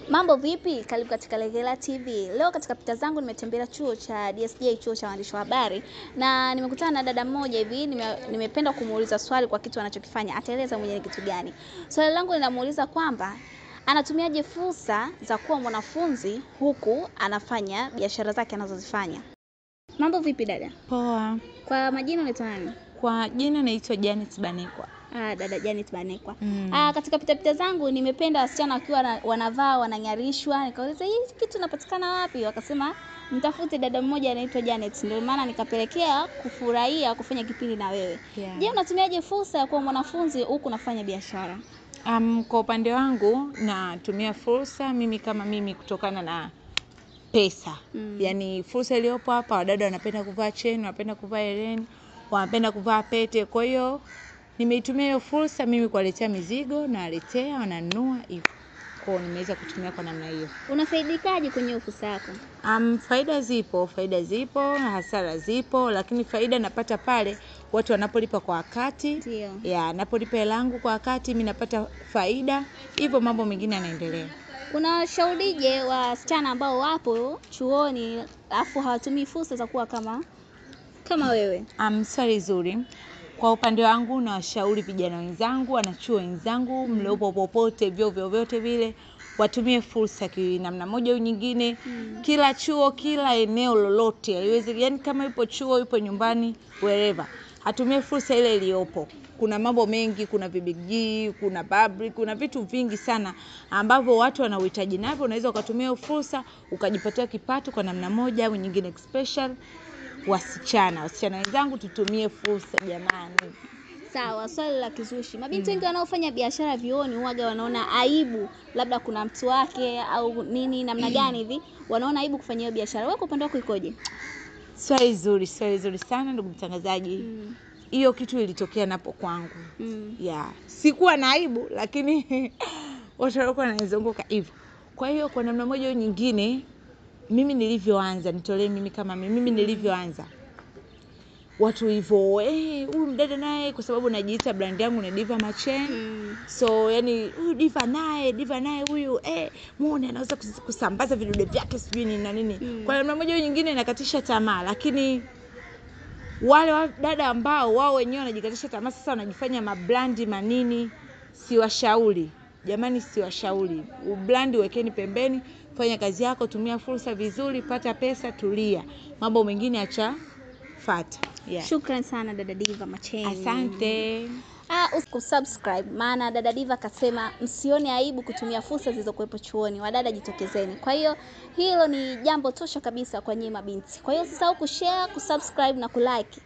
Mambo vipi? Karibu katika Legela TV. Leo katika pita zangu nimetembelea chuo cha DSJ, chuo cha waandishi wa habari, na nimekutana na dada mmoja hivi. Nimependa kumuuliza swali kwa kitu anachokifanya. Ataeleza mwenyewe kitu gani. Swali langu linamuuliza kwamba anatumiaje fursa za kuwa mwanafunzi huku anafanya biashara zake anazozifanya. Mambo vipi dada? Poa. Kwa majina unaitwa nani? Kwa jina naitwa Janet Banekwa. Dada Janet Banekwa. Katika pita zangu nimependa wasichana wakiwa wanavaa wanangarishwa. Nikauliza hii kitu inapatikana wapi? Wakasema mtafute dada mmoja anaitwa Janet. Ndio maana nikapelekea kufurahia kufanya kipindi na wewe. Yeah. Je, unatumiaje fursa ya kuwa mwanafunzi huku unafanya biashara? Kwa upande wangu natumia fursa mimi kutokana na pesa. Yaani fursa iliyopo hapa, wadada wanapenda kuvaa cheni, wanapenda kuvaa hereni, wanapenda kuvaa pete. Kwa hiyo nimeitumia hiyo fursa mimi kuwaletea mizigo, na waletea, wananunua hivyo. Kwa hiyo nimeweza kutumia kwa namna hiyo. Unafaidikaje kwenye hiyo fursa yako? Faida zipo, hasara zipo, lakini faida napata pale watu wanapolipa kwa wakati. Ndio. Ya, napolipa hela yangu kwa wakati mimi napata faida. Hivyo mambo mengine yanaendelea. Kuna shaurije wasichana ambao wapo chuoni afu hawatumii fursa za kuwa kama wewe? Swali zuri. Kwa upande wangu na washauri vijana wenzangu, wanachuo wenzangu, mliopo popote vyovyote vile, watumie fursa kwa namna moja au nyingine. Kila chuo, kila eneo lolote, haiwezi, yani kama yupo chuo, yupo nyumbani, wherever, atumie fursa ile iliyopo. Kuna mambo mengi, kuna VBG, kuna public, kuna vitu vingi sana ambavyo watu wanauhitaji navyo. Unaweza ukatumia fursa ukajipatia kipato kwa namna moja au nyingine. Special wasichana wenzangu, tutumie fursa jamani. Sawa, swali la kizushi. Mabinti wengi wanaofanya biashara vioni huaga wanaona aibu, labda kuna mtu wake au nini namna gani hivi, wanaona aibu kufanya hiyo biashara. Wewe kwa upande wako ikoje? Swali zuri sana ndugu mtangazaji. Hiyo kitu ilitokea napo kwangu. Sikuwa na aibu, lakini watu walikuwa wananizunguka hivyo. Kwa hiyo kwa namna moja au nyingine mimi nilivyoanza, mimi nilivyoanza, watu hivyo, huyu mdada naye, kwa sababu najiita brand yangu na Diva Machen. So yani huyu Diva naye huyu muone anaweza kusambaza vidude vyake sijui nini na nini. Kwa namna moja au nyingine nakatisha tamaa, lakini wale dada ambao wao wenyewe wanajikatisha tamaa sasa wanajifanya mabrandi manini, siwashauri. Jamani, siwashauri. Ubrandi wekeni pembeni, fanya kazi yako, tumia fursa vizuri, pata pesa, tulia. Mambo mengine acha fuata. Shukrani sana dada Diva Machen. Asante. Usubscribe, maana dada Diva kasema msione aibu kutumia fursa zilizokuwepo chuoni. Wadada jitokezeni. Kwa hiyo hilo ni jambo tosha kabisa kwa nyinyi mabinti. Kwa hiyo usisahau kushare, kusubscribe na kulike.